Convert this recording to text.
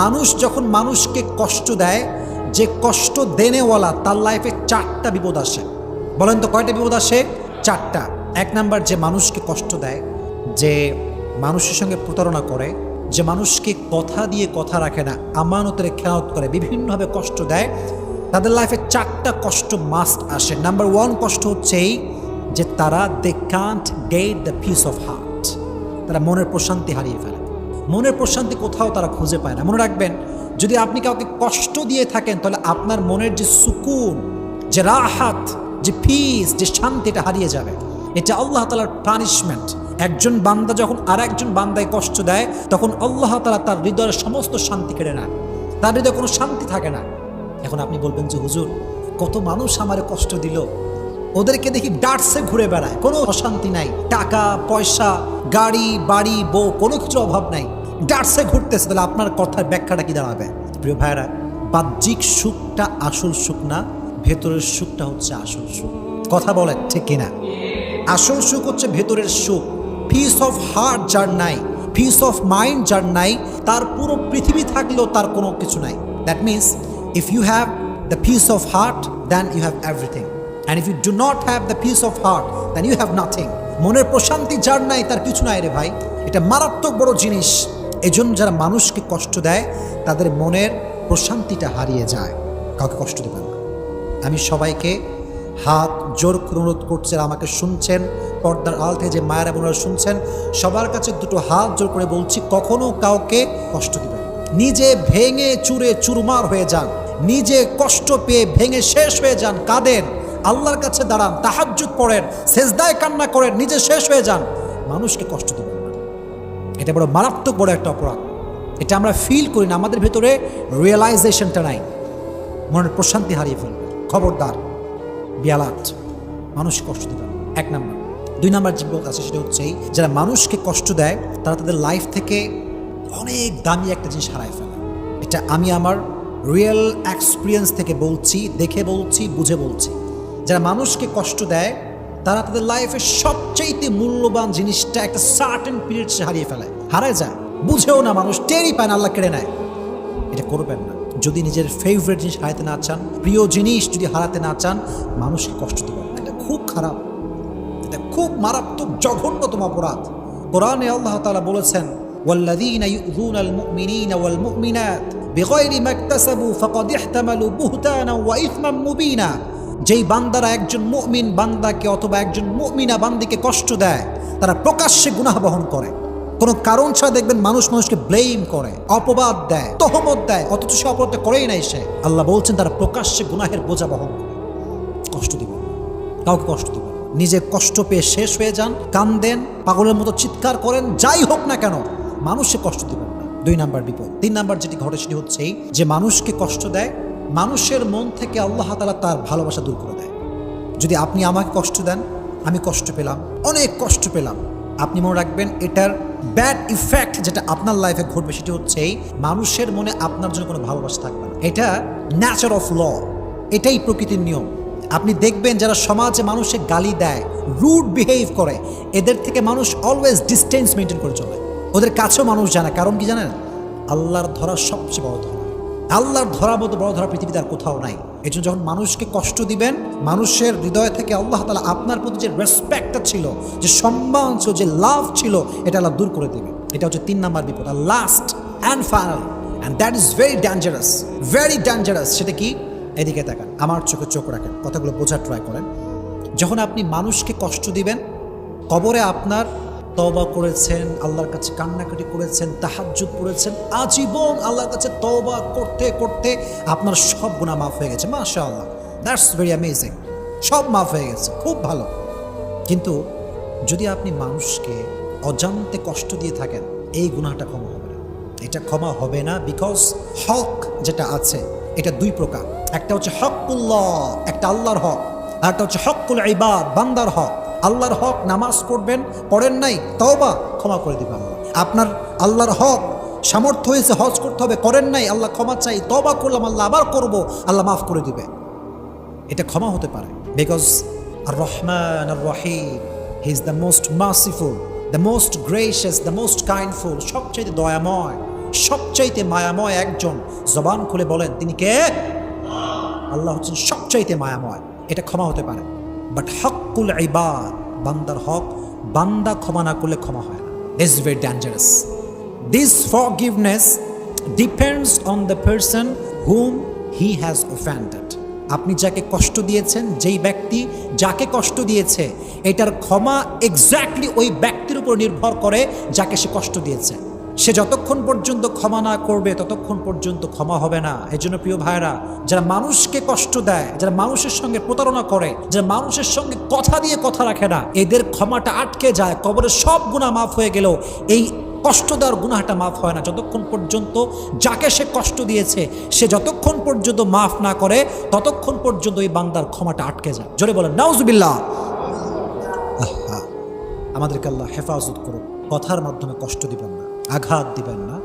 মানুষ যখন মানুষকে কষ্ট দেয়, যে কষ্ট দেনেওয়ালা তার লাইফে 4টা বিপদ আসে। বলেন তো কয়টা বিপদ আসে? 4টা। 1 নাম্বার, যে মানুষকে কষ্ট দেয়, যে মানুষের সঙ্গে প্রতারণা করে, যে মানুষকে কথা দিয়ে কথা রাখে না, আমানতের খেয়ানত করে, বিভিন্নভাবে কষ্ট দেয়, তাদের লাইফে 4টা কষ্ট মাস্ট আসে। নাম্বার 1 কষ্ট হচ্ছে এই যে তারা they can't get the peace of heart. তারা মনের প্রশান্তি হারিয়ে ফেলে। মনের প্রশান্তি কোথাও তারা খুঁজে পায় না। মনে রাখবেন, যদি আপনি কাউকে কষ্ট দিয়ে থাকেন তাহলে আপনার মনের যে সুকুন, যে রাহাত, যে পিস, যে শান্তি, এটা হারিয়ে যাবে। এটা আল্লাহ তাআলার পানিশমেন্ট। একজন বান্দা যখন আর একজন বান্দায় কষ্ট দেয়, তখন আল্লাহ তাআলা তার হৃদয়ের সমস্ত শান্তি কেড়ে নেয়, তার হৃদয়ে কোনো শান্তি থাকে না। এখন আপনি বলবেন যে হুজুর, কত মানুষ আমারে কষ্ট দিল, ওদেরকে দেখি ডাটসে ঘুরে বেড়ায়, কোনো অশান্তি নাই, টাকা পয়সা, গাড়ি বাড়ি, বউ, কোনো কিছুর অভাব নাই, ডাটসে ঘুরতেছে, তাহলে আপনার কথার ব্যাখ্যাটা কি দাঁড়াবে? প্রিয় ভাইরা, বাহ্যিক সুখটা আসল সুখ না, ভেতরের সুখটা হচ্ছে আসল সুখ। কথা বলেন ঠিক কিনা? আসল সুখ হচ্ছে ভেতরের সুখ। পিস অফ হার্ট যার নাই, পিস অফ মাইন্ড যার নাই, তার পুরো পৃথিবী থাকলেও তার কোনো কিছু নাই। That means if you have the peace of heart, then you have everything, and if you do not have the peace of heart, then you have nothing. মনের প্রশান্তি যার নাই, তার কিছু নাই রে ভাই। এটা মারাত্মক বড় জিনিস। এজন্য যারা মানুষকে কষ্ট দেয়, তাদের মনের প্রশান্তিটা হারিয়ে যায়। কাউকে কষ্ট দেবেন না। আমি সবাইকে হাত জোর করে অনুরোধ করছি, আমাকে শুনছেন, পর্দার আড়াল থেকে যে মায়েরা বোনেরা শুনছেন, সবার কাছে দুটো হাত জোর করে বলছি, কখনো কাউকে কষ্ট দিবেন না। নিজে ভেঙে চুরে চুরমার হয়ে যান, নিজে কষ্ট পেয়ে ভেঙে শেষ হয়ে যান, কাঁদেন, আল্লাহর কাছে দাঁড়ান, তাহাজ্জুদ পড়েন, সেজদায় কান্না করেন, নিজে শেষ হয়ে যান, মানুষকে কষ্ট দিবেন না। এটা বড় মারাত্মক বড় একটা অপরাধ। এটা আমরা ফিল করি না, আমাদের ভেতরে রিয়েলাইজেশনটা নাই, মনের প্রশান্তি হারিয়ে ফেলবে। খবরদার, বিয়ালাত, মানুষকে কষ্ট দেবেন। 1 নাম্বার। 2 নাম্বার যে বিপদ আছে সেটা হচ্ছে যারা মানুষকে কষ্ট দেয়, তারা তাদের লাইফ থেকে অনেক দামি একটা জিনিস হারায় ফেলে। এটা আমি আমার রিয়েল এক্সপিরিয়েন্স থেকে বলছি, দেখে বলছি, বুঝে বলছি। যারা মানুষকে কষ্ট দেয়, তারা তাদের লাইফের সবচাইতে মূল্যবান জিনিসটা একটা সার্টেন পিরিয়ড সে হারিয়ে ফেলে, হারায় যায়, বুঝেও না, মানুষ টেরই পায় না, আল্লাহ কেড়ে নেয়। এটা করবেন না। যদি নিজের ফেভারিট জিনিস হারাতে না চান, প্রিয় জিনিস যদি হারাতে না চান, মানুষকে কষ্ট দেবেন না। এটা খুব খারাপ, এটা খুব মারাত্মক জঘন্যতম অপরাধ। কোরআনে আল্লাহ তাআলা বলেছেন, ওয়াল্লাযীনা ইউযুনাল মুমিনিনা ওয়াল মুমিনাত বিগাইরি মাকতাসাবু ফাকাদ ইহতামালু বুহতানা ওয়া ইসমান মুবিনা। যেই বান্দারা একজন মুমিন বান্দাকে অথবা একজন মুমিনা বান্দিকে কষ্ট দেয়, তারা প্রকাশ্যে গুনাহ বহন করে। কোনো কারণ ছাড়া দেখবেন মানুষ মানুষকে ব্লেম করে, অপবাদ দেয়, তহমত দেয়, অথচ সে অপরাধটা করেই নাই সে। আল্লাহ বলছেন তারা প্রকাশ্যে গুনাহের বোঝা বহন করে। কষ্ট দিবেন না, কাউকে কষ্ট দিবেন না। নিজে কষ্ট পেয়ে শেষ হয়ে যান, কান্দেন, পাগলের মতো চিৎকার করেন, যাই হোক না কেন, মানুষকে কষ্ট দিবেন না। 2 নাম্বার বিপদ। 3 নাম্বার যেটি ঘটে সেটি হচ্ছে যে মানুষকে কষ্ট দেয়, মানুষের মন থেকে আল্লাহ তাআলা তার ভালোবাসা দূর করে দেয়। যদি আপনি আমাকে কষ্ট দেন, আমি কষ্ট পেলাম, অনেক কষ্ট পেলাম, আপনি মনে রাখবেন এটার ব্যাড ইফেক্ট যেটা আপনার লাইফে ঘটবে সেটি হচ্ছে মানুষের মনে আপনার জন্য কোনো ভালোবাসা থাকবে না। এটা ন্যাচার অফ ল, এটাই প্রকৃতির নিয়ম। আপনি দেখবেন যারা সমাজে মানুষকে গালি দেয়, রুড বিহেভ করে, এদের থেকে মানুষ অলওয়েজ ডিস্টেন্স মেনটেন করে চলে। ওদের কাছেও মানুষ জানে, কারণ কি জানেন? আল্লাহর ধরা সবচেয়ে বড় ধরা। আল্লাহর ধরার মতো বড় ধরা পৃথিবীতে আর কোথাও নাই। এই জন্য যখন মানুষকে কষ্ট দিবেন, মানুষের হৃদয় থেকে আল্লাহ তাআলা আপনার প্রতি যে রেসপেক্টটা ছিল, যে সম্মান ছিল, যে লাভ ছিল, এটা আল্লাহ দূর করে দেবে। এটা হচ্ছে 3 নাম্বার বিপদ। আর last and final, and that is very dangerous, very dangerous. সেটা কি? এদিকে তাকান, আমার চোখে চোখ রাখেন, কথাগুলো বোঝার ট্রাই করেন। যখন আপনি মানুষকে কষ্ট দিবেন, কবরে আপনার তওবা করেছেন, আল্লাহর কাছে কান্নাকাটি করেছেন, তাহাজ্জুদ পড়েছেন, আজীবন আল্লাহর কাছে তওবা করতে করতে আপনার সব গুনাহ মাফ হয়ে গেছে, মাশাআল্লাহ, দ্যাটস ভেরি অ্যামেজিং, সব মাফ হয়ে গেছে, খুব ভালো। কিন্তু যদি আপনি মানুষকে অজান্তে কষ্ট দিয়ে থাকেন, এই গুনাহটা ক্ষমা হবে না। এটা ক্ষমা হবে না, বিকজ হক যেটা আছে এটা 2 প্রকার। একটা হচ্ছে হকুল্লাহ, একটা আল্লাহর হক, আর একটা হচ্ছে হকুল ইবাদ, বান্দার হক। আল্লাহর হক, নামাজ পড়বেন, পড়েন নাই, তওবা, ক্ষমা করে দিবেন আল্লাহ। আপনার আল্লাহর হক, সামর্থ্য হয়েছে হজ করতে হবে, করেন নাই, আল্লাহ ক্ষমা চাই, তওবা করলাম, আল্লাহ আবার করব, আল্লাহ মাফ করে দিবে। এটা ক্ষমা হতে পারে, বিকজ আর রহমান আর Rahim, he is the most merciful, the most gracious, the most kindful, সবচেয়ে দয়াময়, সবচাইতে মায়াময় একজন, জবান খুলে বলেন তিনি কে? আল্লাহ হচ্ছেন সবচাইতে মায়াময়, এটা ক্ষমা হতে পারে। বাট হকুল ইবাদ, বান্দার হক, বান্দা ক্ষমা না করলে ক্ষমা হয় না। It's very dangerous. This forgiveness depends on the person hmm he has offended. আপনি যাকে কষ্ট দিয়েছেন, যেই ব্যক্তি যাকে কষ্ট দিয়েছে, এটার ক্ষমা এক্স্যাক্টলি ওই ব্যক্তির উপর নির্ভর করে যাকে সে কষ্ট দিয়েছে। সে যতক্ষণ পর্যন্ত ক্ষমা না করবে ততক্ষণ পর্যন্ত ক্ষমা হবে না। এই জন্য প্রিয় ভাইরা, যারা মানুষকে কষ্ট দেয়, যারা মানুষের সঙ্গে প্রতারণা করে, যারা মানুষের সঙ্গে কথা দিয়ে কথা রাখে না, এদের ক্ষমাটা আটকে যায়। কবরের সব গুনাহ মাফ হয়ে গেলেও এই কষ্ট দেওয়ার গুনাহটা মাফ হয় না, যতক্ষণ পর্যন্ত যাকে সে কষ্ট দিয়েছে সে যতক্ষণ পর্যন্ত মাফ না করে ততক্ষণ পর্যন্ত এই বান্দার ক্ষমাটা আটকে যায়। জোরে বলেন নাউজুবিল্লাহ। আমাদেরকে আল্লাহ হেফাজত করুন, কথার মাধ্যমে কষ্ট দিবেন না, আঘাত দিবেন না।